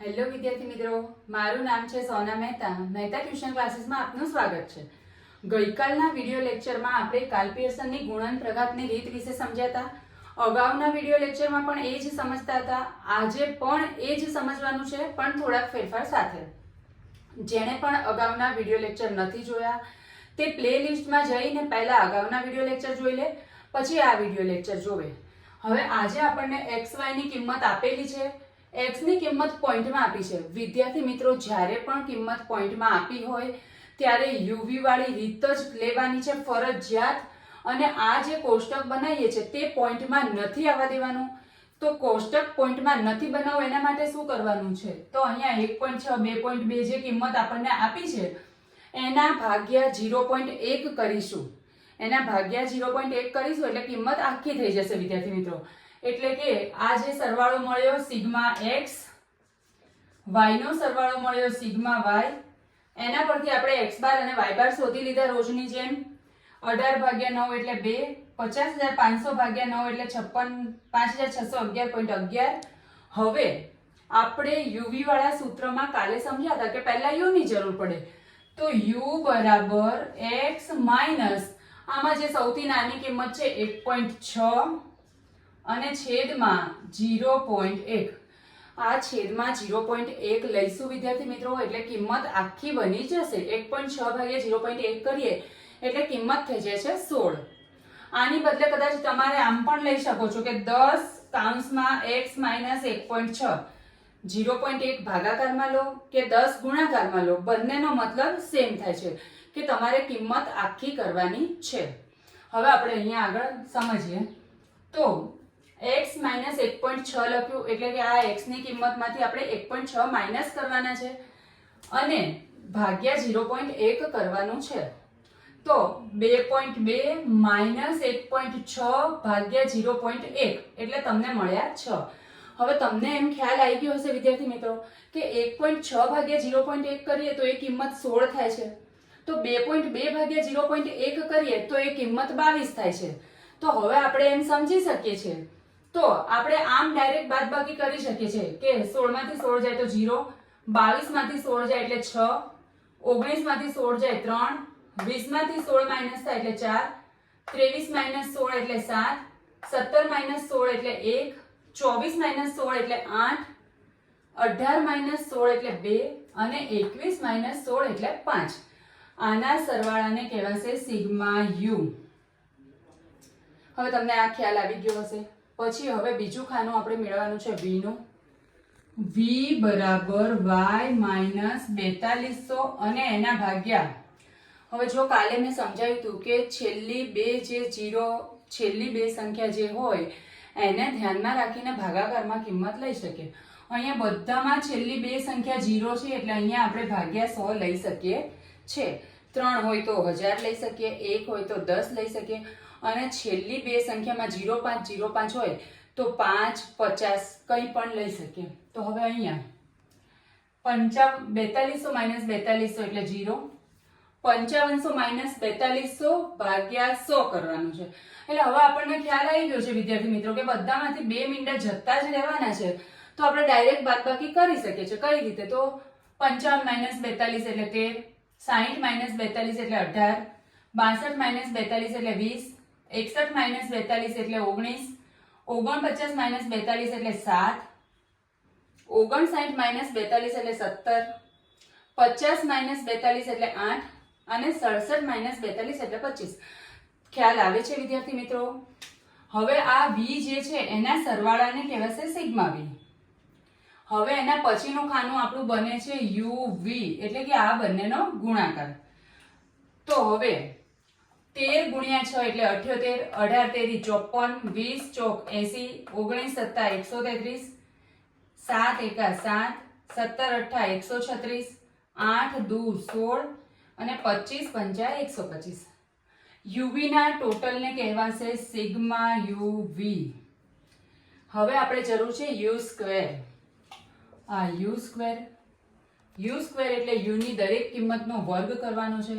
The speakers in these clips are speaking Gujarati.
હેલો વિદ્યાર્થી મિત્રો, મારું નામ છે સોના મહેતા. મહેતા ટ્યુશન ક્લાસીસમાં આપનું સ્વાગત છે. ગઈકાલના વિડિયો લેક્ચરમાં આપણે કાલ્પિયસનની ગુણન પ્રઘાતની રીત વિશે સમજ્યા હતા. અગાઉના વિડિયો લેક્ચરમાં પણ એ જ સમજતા હતા. આજે પણ એ જ સમજવાનું છે, પણ થોડાક ફેરફાર સાથે. જેણે પણ અગાઉના વિડિયો લેક્ચર નથી જોયા તે પ્લેલિસ્ટમાં જઈને પહેલા અગાઉના વિડિયો લેક્ચર જોઈ લે, પછી આ વિડિયો લેક્ચર જોવે. હવે આજે આપણને xy ની કિંમત આપેલી છે. x ની કિંમત પોઈન્ટમાં આપી છે. વિદ્યાર્થી મિત્રો, જ્યારે પણ કિંમત પોઈન્ટમાં આપી હોય ત્યારે uv વાળી રીત જ લેવાની છે ફરજિયાત. અને આ જે કોષ્ટક બનાવીએ છે તે પોઈન્ટમાં નથી આવવા દેવાનું. તો કોષ્ટક પોઈન્ટમાં નથી બનાવવું એના માટે શું કરવાનું છે? તો અહીંયા 1.6 2.2 જે કિંમત આપણને આપી છે એના ભાગ્યા 0.1 કરીશું. એના ભાગ્યા 0.1 કરીશું એટલે કિંમત આખી થઈ જશે વિદ્યાર્થી મિત્રો. એટલે કે આ જે સરવાળો મળ્યો સિગ્મા x, y નો સરવાળો મળ્યો સિગ્મા y, એના પરથી આપણે x બાર અને y બાર શોધી લીધા રોજની જેમ. 18 ભાગ્યા 9 એટલે 2, 50,500 ભાગ્યા 9 એટલે 5611.11. હવે આપણે uv વાળા સૂત્રમાં કાલે સમજ્યા હતા કે પહેલા u ની જરૂર પડે. તો u બરાબર x માઈનસ આમાં જે સૌથી નાની કિંમત છે 1.6 અને છેદમાં 0.1. આ છેદમાં 0.1 લઈશું વિદ્યાર્થી મિત્રો એટલે કિંમત આખી બની જશે. 1.6 ભાગ્યા 0.1 કરીએ એટલે કિંમત થઈ જાય છે 16. આની બદલે કદાચ તમારે આમ પણ લઈ શકો છો કે 10 કૌંસમાં x માઈનસ 1.6 0.1 ભાગાકારમાં લો કે 10 ગુણાકારમાં લો, બંનેનો મતલબ સેમ થાય છે કે તમારે કિંમત આખી કરવાની છે. હવે આપણે અહીંયા આગળ સમજીએ. તો x માઈનસ 1.6 લખ્યું એટલે કે આ x ની કિંમતમાંથી આપણે 1.6 માઈનસ કરવાના છે અને ભાગ્યા 0.1 કરવાનું છે. તો 2.2 માઈનસ 1.6 ભાગ્યા 0.1 એટલે તમને મળ્યા 6. હવે તમને એમ ખ્યાલ આવી ગયો હશે વિદ્યાર્થી મિત્રો કે 1.6 ભાગ્યા 0.1 કરીએ તો એ કિંમત 16 થાય છે. તો 2.2 ભાગ્યા 0.1 કરીએ તો એ કિંમત 22 થાય છે. તો હવે આપણે એમ સમજી શકીએ છીએ. તો આપણે આમ ડાયરેક્ટ બાદબાકી કરી શકીએ છીએ કે 16 માંથી 16 જાય તો 0, 22 માંથી 16 જાય એટલે 6, 19 માંથી 16 જાય 3, 20 માંથી 16 માઈનસ થાય એટલે 4, 23 માઈનસ 16 એટલે 7, 17 માઈનસ 16 એટલે 1, 24 માઈનસ 16 એટલે 8, 18 માઈનસ 16 એટલે 2 અને 21 માઈનસ 16 એટલે 5. આના સરવાળાને કહેવાશે સિગ્મા યુ. હવે તમને આ ખ્યાલ આવી ગયો હશે. પછી હવે બીજું ખાનું આપણે મેળવવાનું છે v નું. v બરાબર y માઈનસ 4200 અને એના ભાગ્યા. હવે જો કાલે મેં સમજાવ્યું હતું કે છેલ્લી બે સંખ્યા જે હોય એને ધ્યાનમાં રાખીને ભાગાકારમાં કિંમત લઈ શકીએ. અહીંયા બધામાં છેલ્લી બે સંખ્યા 0 છે એટલે અહીંયા આપણે ભાગ્યા 100 લઈ શકીએ છે. 3 હોય તો 1000 લઈ શકીએ, 1 હોય તો 10 લઈ શકીએ અને છેલ્લી બે સંખ્યામાં 05 હોય તો 5, 50 કંઈ પણ લઈ શકીએ. તો હવે અહીંયા 4200 માઈનસ 4200 એટલે 0, 5500 માઈનસ 4200 ભાગ્યા 100 કરવાનું છે. એટલે હવે આપણને ખ્યાલ આવી ગયો છે વિદ્યાર્થી મિત્રો કે બધામાંથી 2 મીંડા જતા જ રહેવાના છે. તો આપણે ડાયરેક્ટ બાદબાકી કરી શકીએ છીએ. કઈ રીતે? તો 55 માઈનસ 42 એટલે 13, 60 માઈનસ 42 એટલે 18, 62 માઈનસ 42 એટલે 20, 61 માઈનસ 42 એટલે 19, 49 માઈનસ 42 એટલે 7, 59 માઈનસ 42 એટલે 17, 50 માઈનસ 42 એટલે 8 અને 67 માઈનસ 42 એટલે 25. ખ્યાલ આવે છે વિદ્યાર્થી મિત્રો? હવે આ v જે છે એના સરવાળાને કહેવાશે સિગ્મા v. હવે એના પછીનું ખાનું આપણું બને છે uv એટલે કે આ બંનેનો ગુણાકાર. તો હવે 13 ગુણ્યા 6 એટલે 78, 18 તેરી 54, 20 ચોક 80, 19 સત્તા 133, 7 એકા 7, 17 અઠ્ઠા 136, 8 દૂ 16 અને 25 પંચા 125. uv ના ટોટલને કહેવાશે સિગ્મા uv. હવે આપણે જરૂર છે u સ્ક્વેર. આ u સ્ક્વેર એટલે u ની દરેક કિંમતનો વર્ગ કરવાનો છે.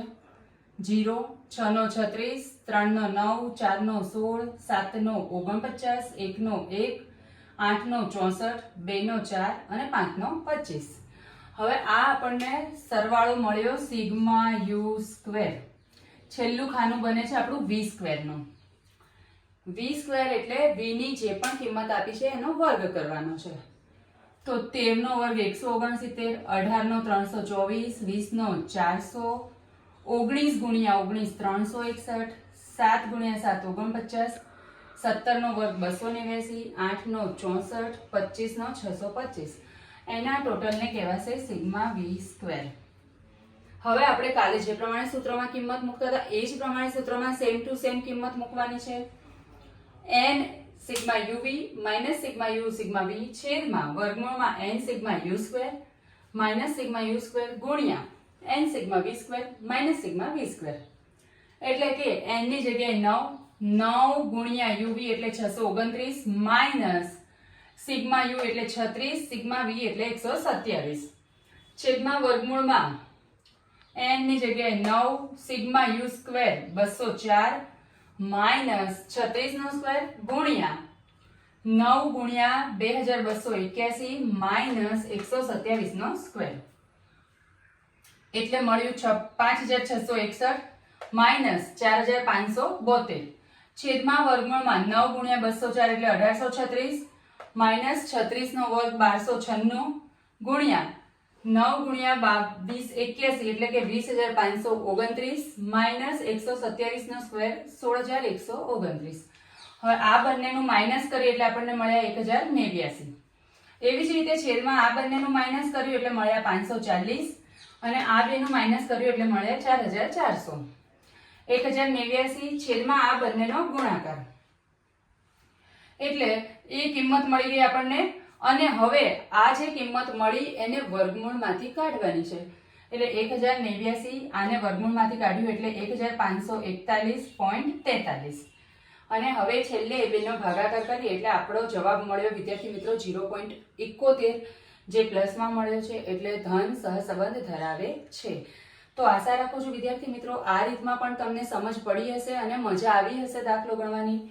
0, 6 નો 36, 3 નો 9, 4 નો 16, 7 નો 49, 1 નો 1, 8 નો 64, 2 નો 4 અને 5 નો 25. હવે આ આપણને સરવાળો મળ્યો સિગ્મા યુ સ્ક્વેર. છેલ્લું ખાનું બને છે આપણું વી સ્ક્વેરનું. વી સ્ક્વેર એટલે વી ની જે પણ કિંમત આપી છે એનો વર્ગ કરવાનો છે. તો 13 નો વર્ગ 169, 18 નો 324, 20 નો 400, 19 ગુણ્યા 19 361, 7 ગુણ્યા 7 49, 17 નો વર્ગ 289, 8 નો 64, 25 નો 625. એના ટોટલને કહેવાશે સિગ્મા વી સ્ક્વેર. હવે આપણે કાલે જે પ્રમાણે સૂત્રમાં કિંમત મૂકતા હતા એ જ પ્રમાણે સૂત્રમાં સેમ ટુ સેમ કિંમત મૂકવાની છે. n sigma u v minus sigma u sigma v છેદમાં વર્ગમૂળમાં n sigma you square minus sigma you square ગુણ્યા n sigma v square minus sigma v square. એટલે કે n ની જગ્યાએ 9 ગુણ્યા યુવી એટલે 629 માઇનસ સિગ્મા યુ એટલે 36, સિગ્મા વી એટલે 127 છેદમાં વર્ગમૂળમાં n ની જગ્યાએ 9 સિગ્મા યુ સ્ક્વેર 204 માઇનસ 36 નો સ્ક્વેર ગુણ્યા 9 ગુણ્યા 2281 માઇનસ 127 નો સ્ક્વેર. એટલે મળ્યું 5661 માઇનસ 4572 છેદમાં વર્ગમૂળમાં 9 ગુણ્યા 204 એટલે 1836 માઇનસ 36 નો વર્ગ 1296 ગુણ્યા 9 ગુણ્યા 2281 એટલે કે 20529 માઇનસ 127 નો સ્ક્વેર 16129. હવે આ બંનેનું માઇનસ કરીએ એટલે આપણને મળ્યા 1089. એવી જ રીતે છેદમાં આ બંનેનું માઇનસ કર્યું એટલે મળ્યા 540 અને આ બેનું માઇનસ કર્યું એટલે મળ્યા 4400. 1089 છેદમાં આ બંનેનો ગુણાકાર. એટલે એ કિંમત મળી ગઈ આપણને. અને હવે આ જે કિંમત મળી એને વર્ગમૂળમાંથી કાઢવાની છે. એટલે 1089 આને વર્ગમૂળમાંથી કાઢ્યું એટલે 1541.43. અને હવે છેલ્લે બેનો ભાગાકાર કરીએ એટલે આપણો જવાબ મળ્યો વિદ્યાર્થી મિત્રો 0.71 જે પ્લસમાં મળ્યો છે એટલે ધન સહસંબંધ ધરાવે છે. તો આશા રાખું છું વિદ્યાર્થી મિત્રો આ રીતમાં પણ તમને સમજ પડી હશે અને મજા આવી હશે દાખલો ગણવાની.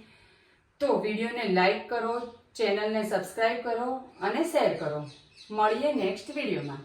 તો વિડીયોને લાઈક કરો, ચેનલને સબસ્ક્રાઇબ કરો અને શેર કરો. મળીએ નેક્સ્ટ વિડીયોમાં.